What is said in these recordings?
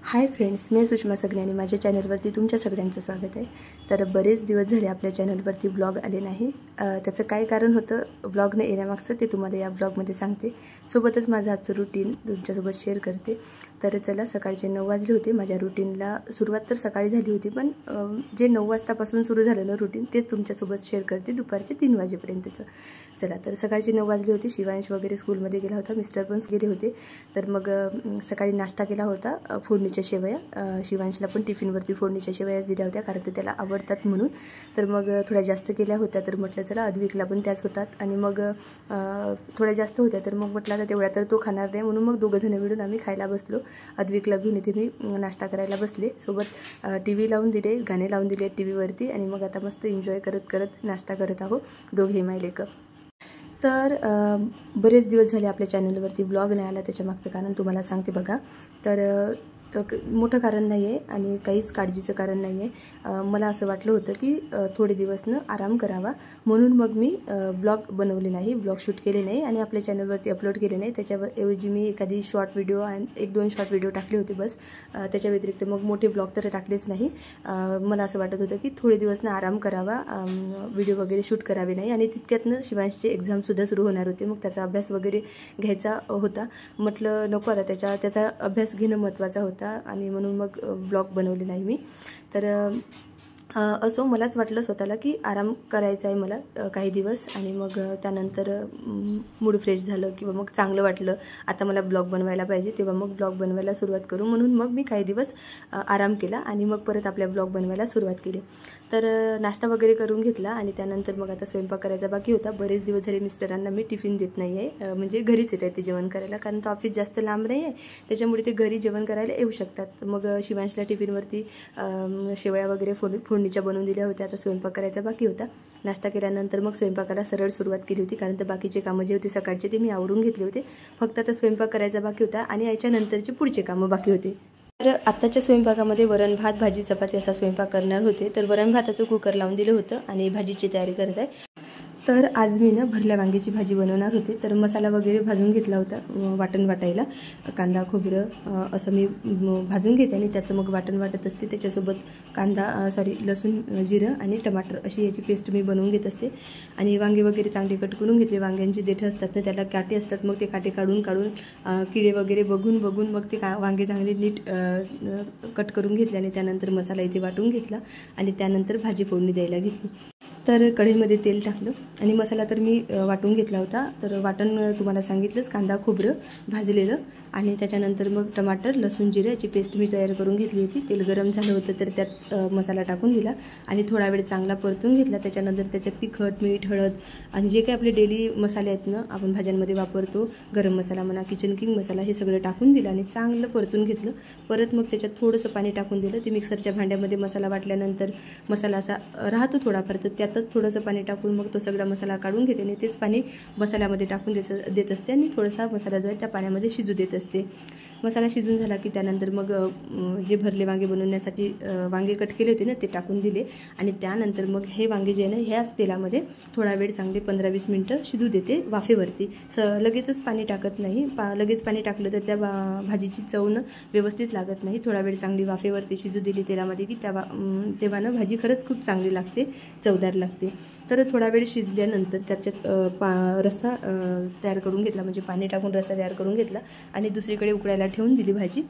Hi friends, मी सुषमा सगणे आणि माझ्या चॅनलवरती तुमच्या सगळ्यांचं स्वागत आहे। तर बरेच दिवस झाले आपल्या चॅनलवरती ब्लॉग आले नाही। त्याचं काय कारण होतं ब्लॉग न येण्यामागचं ते तुम्हाला या ब्लॉगमध्ये सांगते। सोबतच माझं आजचं रूटीन तुमच्यासोबत शेअर करते। तर चला, सकाळचे 9 वाजले होते। माझ्या रूटीनला सुरुवात तर सकाळी झाली होती, पण जे 9 वाजतापासून सुरू झालेलं रूटीन तेच तुमच्यासोबत शेअर करते दुपारचे 3 वाजेपर्यंतचं। चला, तर सकाळचे 9 वाजले होते। शिवांश वगैरे स्कूलमध्ये गेला होता, मिस्टर पण गेले होते। तर मग सकाळी नाश्ता केला होता, फोडणीच्या शेवया। शिवांशला पण टिफिनवरती फोडणीच्या शेवयाच दिल्या होत्या, कारण ते त्याला आवडतात म्हणून। तर मग थोड्या जास्त केल्या होत्या, तर म्हटलं चला अद्विकला पण त्याच होतात। आणि मग थोड्या जास्त होत्या, तर मग म्हटलं आता तेवढ्या तर तो खाणार नाही, म्हणून मग दोघं जण मिळून आम्ही खायला बसलो। अद्विकला घेऊन इथे मी नाश्ता करायला बसले। सोबत TV लावून दिले, गाणे लावून दिले TV वरती, आणि मग आता मस्त एन्जॉय करत करत नाश्ता करत आहो दोघे मायलेक। तर बरेच दिवस झाले आपल्या चॅनलवरती ब्लॉग नाही आला। त्याच्या मागचं कारण तुम्हाला सांगते बघा। तर मोठं कारण नाही आहे आणि काहीच काळजीचं कारण नाही आहे। मला असं वाटलं होतं की थोडे दिवसनं आराम करावा, म्हणून मग मी ब्लॉग बनवले नाही, ब्लॉग शूट केले नाही आणि आपल्या चॅनलवरती अपलोड केले नाही। त्याच्याऐवजी मी एखादी शॉर्ट व्हिडिओ आणि 1-2 शॉर्ट व्हिडिओ टाकले होते बस। त्याच्या व्यतिरिक्त मग मोठे ब्लॉग तर टाकलेच नाही। मला असं वाटत होतं की थोडे दिवसनं आराम करावा, व्हिडिओ वगैरे शूट करावे नाही। आणि तितक्यातनं शिवांशचे एक्झामसुद्धा सुरू होणार होते, मग त्याचा अभ्यास वगैरे घ्यायचा होता। म्हटलं नको, आता त्याचा अभ्यास घेणं महत्त्वाचा होता, आणि म्हणून मग ब्लॉग बनवले नाही मी। तर असो, मलाच वाटलं स्वतःला की आराम करायचा आहे मला काही दिवस, आणि मग त्यानंतर मूड फ्रेश झालं किंवा मग चांगलं वाटलं आता मला ब्लॉग बनवायला पाहिजे, तेव्हा मग ब्लॉग बनवायला सुरुवात करू। म्हणून मग मी काही दिवस आराम केला आणि मग परत आपल्या ब्लॉग बनवायला सुरुवात केली। तर नाश्ता वगैरे करून घेतला आणि त्यानंतर मग आता स्वयंपाक करायचा बाकी होता। बरेच दिवस झाले मिस्टरांना मी टिफिन देत नाही आहे, म्हणजे घरीच येत आहे ते जेवण करायला, कारण तो ऑफिस जास्त लांब नाही आहे, त्याच्यामुळे ते घरी जेवण करायला येऊ शकतात। मग शिवांशला टिफिनवरती शेवया वगैरे फोडणीच्या बनवून दिल्या होत्या। आता स्वयंपाक करायचा बाकी होता। नाश्ता केल्यानंतर मग स्वयंपाकाला सरळ सुरुवात केली होती, कारण तर बाकीचे कामं जे होते सकाळचे ते मी आवरून घेतले होते। फक्त आता स्वयंपाक करायचा बाकी होता आणि याच्यानंतरचे पुढचे कामं बाकी होते। तर आत्ताच्या स्वयंपाकामध्ये वरण भात भाजी चपाती असा स्वयंपाक करणार होते। तर वरण भाताचं कुकर लावून दिलं होतं आणि भाजीची तयारी करत आहे। तर आज मी भरल्या वांग्याची भाजी बनवणार होते। तर मसाला वगैरे भाजून घेतला होता, वाटण वाटायला कांदा खोबरं असं मी भाजून घेते आणि त्याचं मग वाटण वाटत असते। त्याच्यासोबत लसूण जिरं आणि टमाटर अशी याची पेस्ट मी बनवून घेत असते। आणि वांगे वगैरे चांगले कट करून घेतले। वांग्यांची देठं असतात ना, त्याला काटे असतात, मग ते काटे काढून किडे वगैरे बघून मग ते वांगे चांगले नीट कट करून घेतले आणि त्यानंतर मसाला इथे वाटून घेतला आणि त्यानंतर भाजी फोडणी द्यायला घेतली। तर कढईमध्ये तेल टाकलं आणि मसाला तर मी वाटून घेतला होता। तर वाटण तुम्हाला सांगितलंच, कांदा खोबरं भाजलेलं आणि त्याच्यानंतर मग टमाटर लसूण जिरं याची पेस्ट मी तयार करून घेतली होती। तेल गरम झालं होतं तर त्यात मसाला टाकून दिला आणि थोडा वेळ चांगला परतून घेतला। त्याच्यानंतर त्याच्यात तिखट मीठ हळद आणि जे काही आपले डेली मसाले आहेत ना, आपण भाज्यांमध्ये वापरतो, गरम मसाला म्हणा किचन किंग मसाला, हे सगळं टाकून दिलं आणि चांगलं परतून घेतलं। परत मग त्याच्यात थोडंसं पाणी टाकून दिलं। ते मिक्सरच्या भांड्यामध्ये मसाला वाटल्यानंतर मसाला असा राहतो थोडाफार, तर त्यातच थोडंसं पाणी टाकून मग तो सगळा मसाला काढून घेते आणि तेच पाणी मसाल्यामध्ये टाकून देत असते आणि थोडासा मसाला जो आहे त्या पाण्यामध्ये शिजू देत असते। मसाला शिजून झाला की त्यानंतर मग जे भरले वांगे बनवण्यासाठी वांगे कट केले होते ना, ते टाकून दिले आणि त्यानंतर मग हे वांगे जे आहे ना, ह्याच तेलामध्ये थोडा वेळ चांगले 15-20 मिनटं शिजू देते वाफेवरती। लगेचच पाणी टाकत नाही, लगेच पाणी टाकलं तर त्या भाजीची चवनं व्यवस्थित लागत नाही। थोडा वेळ चांगली वाफेवरती शिजू दिली तेलामध्ये की तेव्हा ना भाजी खरंच खूप चांगली लागते, चवदार लागते। तर थोडा वेळ शिजल्यानंतर त्याच्यात रस्सा तयार करून घेतला, म्हणजे पाणी टाकून रस्सा तयार करून घेतला आणि दुसरीकडे उकळायला ठेवून दिली भाजी।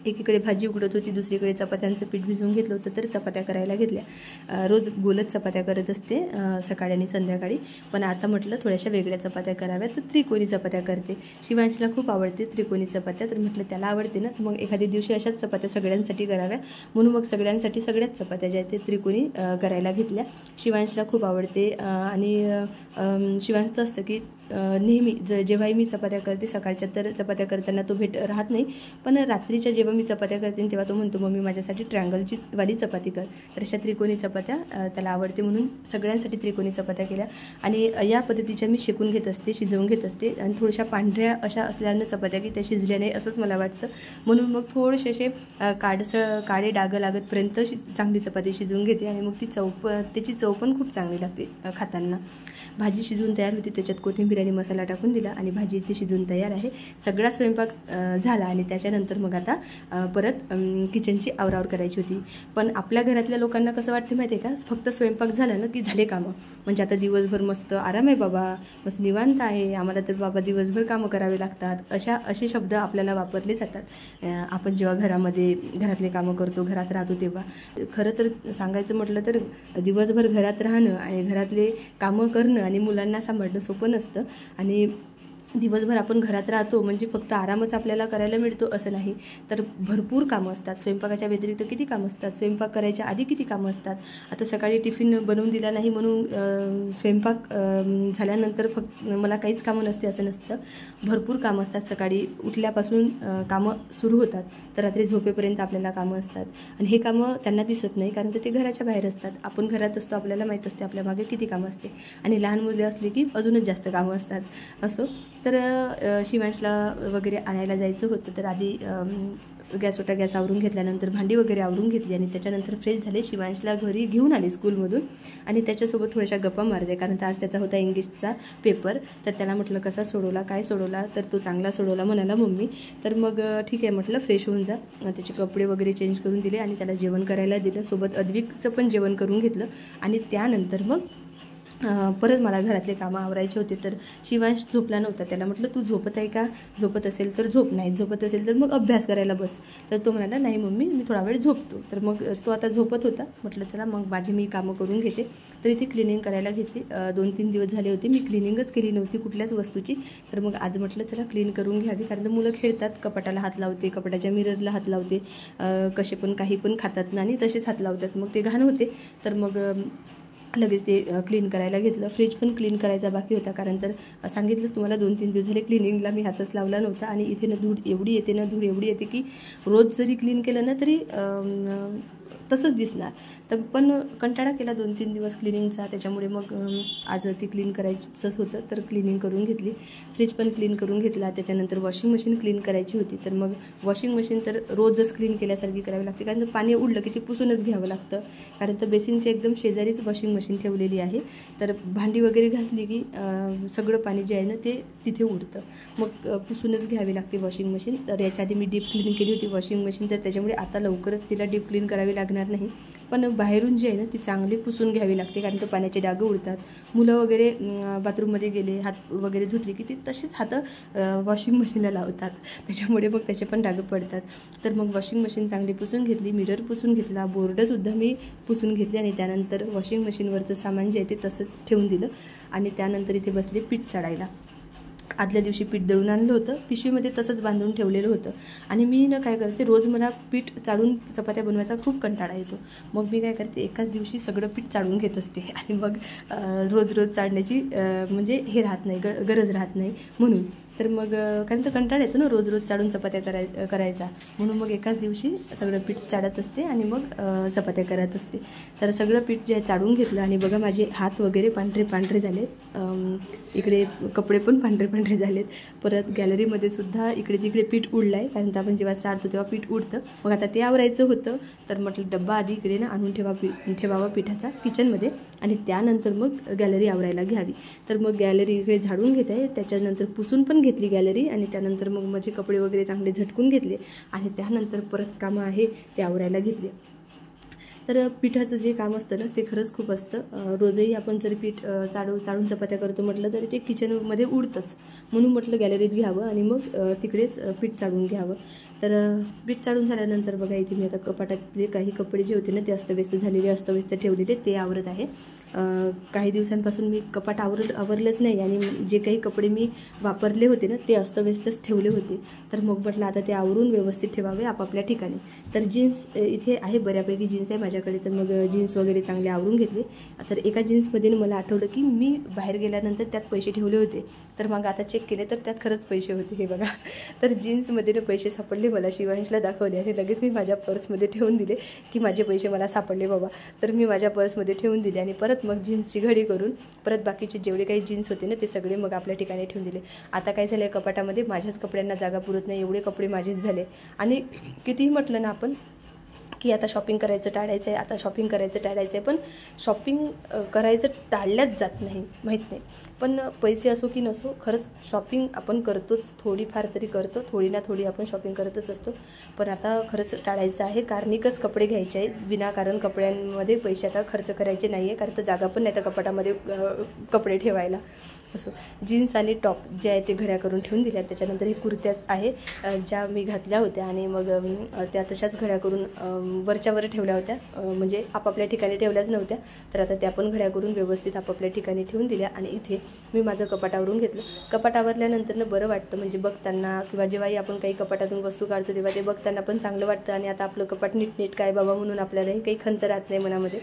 एकीकडे भाजी उकडत होती, दुसरीकडे चपात्यांचं पीठ भिजवून घेतलं होतं, तर चपात्या करायला घेतल्या। रोज गोलच चपात्या करत असते सकाळी आणि संध्याकाळी, पण आता म्हटलं थोड्याशा वेगळ्या चपात्या कराव्या, तर त्रिकोणी चपात्या करते। शिवांशला खूप आवडते त्रिकोणी चपात्या, तर म्हटलं त्याला आवडते ना, तर मग एखाद्या दिवशी अशाच चपात्या सगळ्यांसाठी कराव्या, म्हणून मग सगळ्यांसाठी सगळ्याच चपात्या ज्या आहेत ते त्रिकोणी करायला घेतल्या। शिवांशला खूप आवडते आणि शिवांशचं असतं की नेहमी जेव्हाही मी चपात्या करते सकाळच्या, तर चपात्या करताना तो राहत नाही, पण रात्रीच्या जेव्हा मी चपात्या करते तेव्हा तो म्हणतो मम्मी माझ्यासाठी ट्रँगलची वाली चपाती कर। तर अशा त्रिकोणी चपात्या त्याला आवडते, म्हणून सगळ्यांसाठी त्रिकोणी चपात्या केल्या। आणि या पद्धतीच्या मी शेकून घेत असते, शिजवून घेत असते आणि थोड्याशा पांढऱ्या अशा असल्यानं चपात्या की त्या शिजल्या नाही असंच मला वाटतं, म्हणून मग थोडेसे असे काळे डागं लागतपर्यंत चांगली चपाती शिजवून घेते आणि मग त्याची चव पण खूप चांगली लागते खाताना। भाजी शिजून तयार होती, त्याच्यात कोथिंबीर बिर्याणी मसाला टाकून दिला आणि भाजी ती शिजून तयार आहे. सगळा स्वयंपाक झाला आणि त्याच्यानंतर मग आता परत किचनची आवरावर करायची होती. पण आपल्या घरातल्या लोकांना कसं वाटते माहिती आहे का, फक्त स्वयंपाक झाला ना की झाले कामं, म्हणजे आता दिवसभर मस्त आराम आहे बाबा, मस्त निवांत आहे, आम्हाला तर बाबा दिवसभर कामं करावे लागतात, असे शब्द आपल्याला वापरले जातात आपण जेव्हा घरातले कामं करतो, घरात राहतो तेव्हा. खरं तर सांगायचं म्हटलं तर दिवसभर घरात राहणं आणि घरातले कामं करणं आणि मुलांना सांभाळणं सोपं नसतं. आणि दिवसभर आपण घरात राहतो म्हणजे फक्त आरामच आपल्याला करायला मिळतो असं नाही, तर भरपूर कामं असतात. स्वयंपाकाच्या व्यतिरिक्त किती कामं असतात, स्वयंपाक करायच्या आधी किती कामं असतात. आता सकाळी टिफिन बनवून दिला नाही म्हणून स्वयंपाक झाल्यानंतर फक्त मला काहीच कामं नसते असं नसतं. भरपूर कामं असतात. सकाळी उठल्यापासून कामं सुरू होतात तर रात्री झोपेपर्यंत आपल्याला कामं असतात. आणि हे कामं त्यांना दिसत नाही कारण ते घराच्या बाहेर असतात. आपण घरात असतो, आपल्याला माहीत असते आपल्या मागे किती कामं असते. आणि लहान मुले असली की अजूनच जास्त कामं असतात. असो, तर शिवांशला वगैरे आणायला जायचं होतं, तर आधी गॅस आवरून घेतल्यानंतर भांडी वगैरे आवरून घेतली आणि त्याच्यानंतर फ्रेश झाले. शिवांशला घरी घेऊन आले स्कूलमधून आणि त्याच्यासोबत थोड्याशा गप्पा मारते कारण आज त्याचा होता इंग्लिशचा पेपर. तर त्याला म्हटलं कसा सोडवला, काय सोडवला, तर तो चांगला सोडवला म्हणाला मम्मी. तर मग ठीक आहे म्हटलं, फ्रेश होऊन जा. त्याचे कपडे वगैरे चेंज करून दिले आणि त्याला जेवण करायला दिलं. सोबत अद्विकचं पण जेवण करून घेतलं आणि त्यानंतर मग परत मला घरातले कामं आवरायचे होते. तर शिवांश झोपला नव्हता. त्याला म्हटलं तू झोपत आहे का, झोपत असेल तर झोप, नाही झोपत असेल तर मग अभ्यास करायला बस. तर तो म्हणाला नाही मम्मी मी थोडा वेळ झोपतो. तर मग तो आता झोपत होता. म्हटलं चला मग माझी मी कामं करून घेते. तर इथे क्लिनिंग करायला घेतली. 2-3 दिवस झाले होते मी क्लिनिंगच केली नव्हती कुठल्याच वस्तूची. तर मग आज म्हटलं चला क्लीन करून घ्यावी कारण मुलं खेळतात, कपाटाला हात लावते, कपाटाच्या मिररला हात लावते, कसे पण काही पण खातात ना आणि तसेच हात लावतात, मग ते घाण होते. तर मग लगेच ते क्लीन करायला घेतलं. फ्रीज पण क्लीन करायचा बाकी होता कारण तर सांगितलंच तुम्हाला 2-3 दिवस झाले क्लिनिंगला मी हातच लावला नव्हता. आणि इथे धूळ एवढी येते की रोज जरी क्लीन केलं ना तरी तसंच दिसणार. तर पण कंटाळा केला 2-3 दिवस क्लिनिंगचा, त्याच्यामुळे मग आज ती क्लीन करायचंच होतं तर क्लिनिंग करून घेतली. फ्रीज पण क्लीन करून घेतला. त्याच्यानंतर वॉशिंग मशीन क्लीन करायची होती. तर मग वॉशिंग मशीन तर रोजच क्लीन केल्यासारखी करावी लागते कारण पाणी उडलं की ते पुसूनच घ्यावं लागतं कारण तर बेसिनच्या एकदम शेजारीच वॉशिंग मशीन ठेवलेली आहे. तर भांडी वगैरे घासली की सगळं पाणी जे आहे ना ते तिथे उडतं, मग पुसूनच घ्यावी लागते वॉशिंग मशीन. तर याच्या आधी मी डीप क्लीन केली होती वॉशिंग मशीन, तर त्याच्यामुळे आता लवकरच तिला डीप क्लीन करावी लागणार नाही. पण बाहेरून जे आहे ना ती चांगली पुसून घ्यावी लागते कारण तर पाण्याचे डाग उडतात. मुलं वगैरे बाथरूममध्ये गेले, हात वगैरे धुतले की ते तसेच हात वॉशिंग मशीनला लावतात, त्याच्यामुळे मग त्याचे पण डाग पडतात. तर मग वॉशिंग मशीन चांगली पुसून घेतली, मिरर पुसून घेतला, बोर्डसुद्धा मी पुसून घेतली आणि त्यानंतर वॉशिंग मशीनवरचं सामान जे आहे ते तसंच ठेवून दिलं. आणि त्यानंतर इथे बसले पीठ चाळायला. आदल्या दिवशी पीठ दळून आणलं होतं, पिशवीमध्ये तसंच बांधून ठेवलेलं होतं. आणि मी ना काय करते, रोज मला पीठ चाळून चपात्या बनवायचा खूप कंटाळा येतो. मग मी काय करते, एकाच दिवशी सगळं पीठ चाळून घेत असते आणि मग रोज चाळण्याची म्हणजे हे राहत नाही, गरज राहत नाही म्हणून. तर मग कारण तर कंटाळा येतो ना रोज चाळून चपात्या करायचा, म्हणून मग एकाच दिवशी सगळं पीठ चाळत असते आणि मग चपात्या करत असते. तर सगळं पीठ जे चाळून घेतलं आणि बघा माझे हात वगैरे पांढरे झालेत, इकडे कपडे पण पांढरे झालेत. परत गॅलरीमध्ये सुद्धा इकडे तिकडे पीठ उडलं आहे कारण तर आपण जेव्हा चाळतो तेव्हा पीठ उडतं. मग आता ते आवरायचं होतं, तर म्हटलं डब्बा आधी इकडे ना आणून ठेवावा पिठाचा किचनमध्ये आणि त्यानंतर मग गॅलरी आवरायला घ्यावी. तर मग गॅलरी इकडे झाडून घेत आहे, त्याच्यानंतर पुसून पण घेतली गॅलरी आणि त्यानंतर मग माझे कपडे वगैरे चांगले झटकून घेतले आणि त्यानंतर परत कामं आहे ते आवरायला घेतले. तर पिठाचं जे काम असतं ना ते खरंच खूप असतं. रोजही आपण जर पीठ चाळून चपात्या करतो म्हटलं तरी ते किचनमध्ये उडतंच, म्हणून म्हटलं गॅलरीत घ्यावं आणि मग तिकडेच पीठ चाळून घ्यावं. तर पीठ चाळून झाल्यानंतर बघा इथे मी आता कपाटातले काही कपडे जे होते ना ते अस्तव्यस्त ठेवलेले ते आवरत आहे. काही दिवसांपासून मी कपाट आवरलंच नाही आणि जे काही कपडे मी वापरले होते ना ते अस्तव्यस्तच ठेवले होते. तर मग म्हटलं आता ते आवरून व्यवस्थित ठेवावे आपापल्या ठिकाणी. तर जीन्स इथे आहे, बऱ्यापैकी जीन्स आहे माझ्याकडे, तर मग जीन्स वगैरे चांगले आवरून घेतले. तर एका जीन्समध्ये मला आठवलं की मी बाहेर गेल्यानंतर त्यात पैसे ठेवले होते, तर मग आता चेक केले तर त्यात खरंच पैसे होते. हे बघा, तर जीन्समध्ये ना पैसे सापडले, मला शिवांशला दाखवले आणि लगेच मी माझ्या पर्समध्ये ठेवून दिले की माझे पैसे मला सापडले बाबा. तर मी माझ्या पर्समध्ये ठेवून दिले आणि परत मग जीन्सची घडी करून परत बाकीचे जेवढे काही जीन्स होते ना ते सगळे मग आपल्या ठिकाणी ठेवून दिले. आता काय झालं, कपाटामध्ये माझ्याच कपड्यांना जागा पुरत नाही, एवढे कपडे माझेच झाले. आणि कितीही म्हटलं ना आपण की आता शॉपिंग करायचं टाळायचं आहे, आता शॉपिंग करायचं टाळायचं आहे. पण शॉपिंग करायचं टाळल्याच जात नाही, माहीत नाही. पण पैसे असो की नसो, खरंच शॉपिंग आपण करतोच, थोडीफार तरी करतो, थोडी ना थोडी आपण शॉपिंग करतच असतो. पण आता खरंच टाळायचं आहे. कारणिकच कपडे घ्यायचे आहेत, विनाकारण कपड्यांमध्ये पैसे आता खर्च करायचे नाही आहे. कारण तर जागा पण नाही त्या कपाटामध्ये कपडे ठेवायला. असो, जीन्स आणि टॉप जे आहे ते घड्या करून ठेवून दिल्या. त्याच्यानंतर ही कुर्त्याच आहे ज्या मी घातल्या होत्या आणि मग त्या तशाच घड्या करून वरच्यावर ठेवल्या होत्या, म्हणजे आपापल्या ठिकाणी ठेवल्याच नव्हत्या. तर आता त्या पण घड्या करून व्यवस्थित आपापल्या ठिकाणी ठेवून दिल्या. आणि इथे मी माझं कपाटावरून घेतलं. कपाट आवरल्यानंतरनं बरं वाटतं, म्हणजे बघताना किंवा जेव्हाही आपण काही कपाटातून वस्तू काढतो तेव्हा ते बघताना पण चांगलं वाटतं. आणि आता आपलं कपाट नीटनेट काय बाबा म्हणून आपल्यालाही काही खंत राहत नाही मनामध्ये.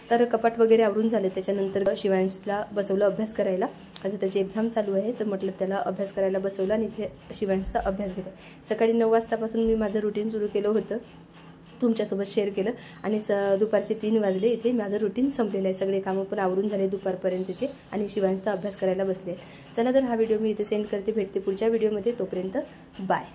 तर कपाट वगैरे आवरून झाले. त्याच्यानंतर शिवांशला बसवलं अभ्यास करायला. आता त्याची एक्झाम चालू आहे, तर म्हटलं त्याला अभ्यास करायला बसवलं आणि इथे शिवांशचा अभ्यास घेतला. सकाळी 9 वाजतापासून मी माझं रुटीन सुरू केलं होतं, तुमच्यासोबत शेअर केलं. आणि दुपारचे 3 वाजले. इथे माझं रुटीन संपलेलं आहे. सगळे कामं पण आवरून झाले दुपारपर्यंतचे आणि शिवांशचा अभ्यास करायला बसले. चला तर हा व्हिडिओ मी इथे सेंड करते. भेटते पुढच्या व्हिडिओमध्ये. तोपर्यंत बाय.